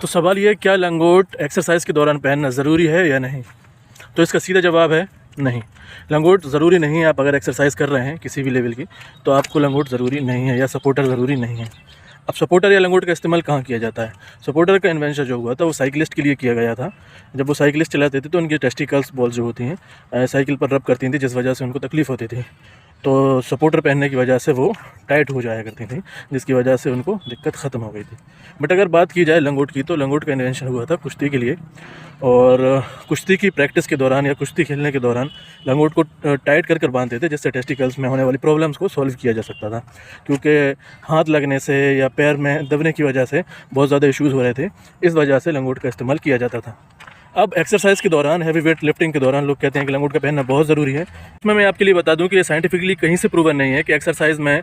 तो सवाल ये है, क्या लंगोट एक्सरसाइज के दौरान पहनना ज़रूरी है या नहीं? तो इसका सीधा जवाब है नहीं। लंगोट ज़रूरी नहीं है। आप अगर एक्सरसाइज कर रहे हैं किसी भी लेवल की, तो आपको लंगोट ज़रूरी नहीं है या सपोर्टर ज़रूरी नहीं है। अब सपोर्टर या लंगोट का इस्तेमाल कहाँ किया जाता है? सपोर्टर का इन्वेंशन जो हुआ था वो साइकिलिस्ट के लिए किया गया था। जब वो साइकिलिस्ट चलाते थे तो उनकी टेस्टिकल्स बॉल्स जो होती हैं साइकिल पर रब करती थी, जिस वजह से उनको तकलीफ़ होती थी। तो सपोर्टर पहनने की वजह से वो टाइट हो जाया करती थी, जिसकी वजह से उनको दिक्कत ख़त्म हो गई थी। बट अगर बात की जाए लंगोट की, तो लंगोट का इन्वेंशन हुआ था कुश्ती के लिए, और कुश्ती की प्रैक्टिस के दौरान या कुश्ती खेलने के दौरान लंगोट को टाइट कर बांधते थे, जिससे टेस्टिकल्स में होने वाली प्रॉब्लम्स को सॉल्व किया जा सकता था। क्योंकि हाथ लगने से या पैर में दबने की वजह से बहुत ज़्यादा इश्यूज़ हो रहे थे, इस वजह से लंगोट का इस्तेमाल किया जाता था। अब एक्सरसाइज के दौरान, हैवी वेट लिफ्टिंग के दौरान लोग कहते हैं कि लंगोट का पहनना बहुत ज़रूरी है। इसमें मैं आपके लिए बता दूं कि ये साइंटिफिकली कहीं से प्रूवन नहीं है कि एक्सरसाइज में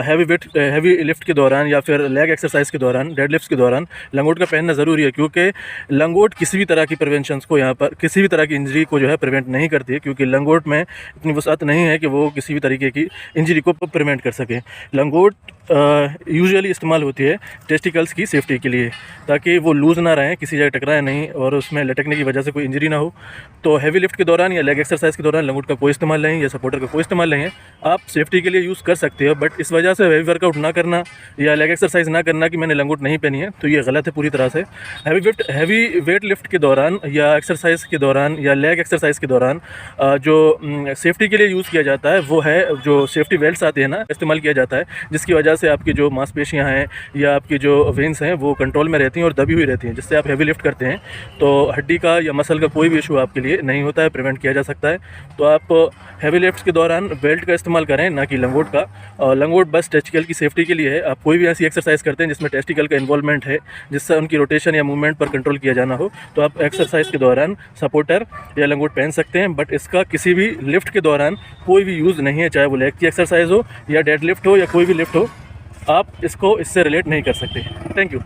हैवी लिफ्ट के दौरान या फिर लेग एक्सरसाइज के दौरान, डेड लिफ्ट के दौरान लंगोट का पहनना ज़रूरी है। क्योंकि लंगोट किसी भी तरह की प्रिवेंशंस को, यहाँ पर किसी भी तरह की इंजरी को जो है प्रिवेंट नहीं करती है, क्योंकि लंगोट में इतनी वसात नहीं है कि वो किसी भी तरीके की इंजरी को प्रिवेंट कर सके। लंगोट यूजुअली इस्तेमाल होती है टेस्टिकल्स की सेफ्टी के लिए, ताकि वो लूज़ ना रहें, किसी जगह टकराए नहीं और उसमें लटकने की वजह से कोई इंजरी ना हो। तो हैवी लिफ्ट के दौरान या लेग एक्सरसाइज के दौरान लंगोट का कोई इस्तेमाल नहीं है या सपोर्टर का कोई इस्तेमाल नहीं है। आप सेफ्टी के लिए यूज़ कर सकते हो, बट इस वजह से हैवी वर्कआउट ना करना या लेग एक्सरसाइज ना करना कि मैंने लंगोट नहीं पहनी है, तो ये गलत है पूरी तरह से। हैवी वेट लिफ्ट के दौरान या एक्सरसाइज के दौरान या लेग एक्सरसाइज के दौरान जो सेफ्टी के लिए यूज़ किया जाता है वो है जो सेफ्टी बेल्ट्स आते हैं ना, इस्तेमाल किया जाता है, जिसकी वजह से आपकी जो मांसपेशियां हैं या आपकी जो वेन्स हैं वो कंट्रोल में रहती हैं और दबी हुई रहती हैं, जिससे आप हैवी लिफ्ट करते हैं तो हड्डी का या मसल का कोई भी इशू आपके लिए नहीं होता है, प्रिवेंट किया जा सकता है। तो आप हैवी लिफ्ट्स के दौरान बेल्ट का इस्तेमाल करें, ना कि लंगोट का। और लंगोट बस टेस्टिकल की सेफ्टी के लिए है। आप कोई भी ऐसी एक्सरसाइज करते हैं जिसमें टेस्टिकल का इन्वॉल्वमेंट है, जिससे उनकी रोटेशन या मूवमेंट पर कंट्रोल किया जाना हो, तो आप एक्सरसाइज के दौरान सपोर्टर या लंगोट पहन सकते हैं। बट इसका किसी भी लिफ्ट के दौरान कोई भी यूज़ नहीं है, चाहे वो लेग की एक्सरसाइज हो या डेड लिफ्ट हो या कोई भी लिफ्ट हो। आप इसको इससे रिलेट नहीं कर सकते। Thank you.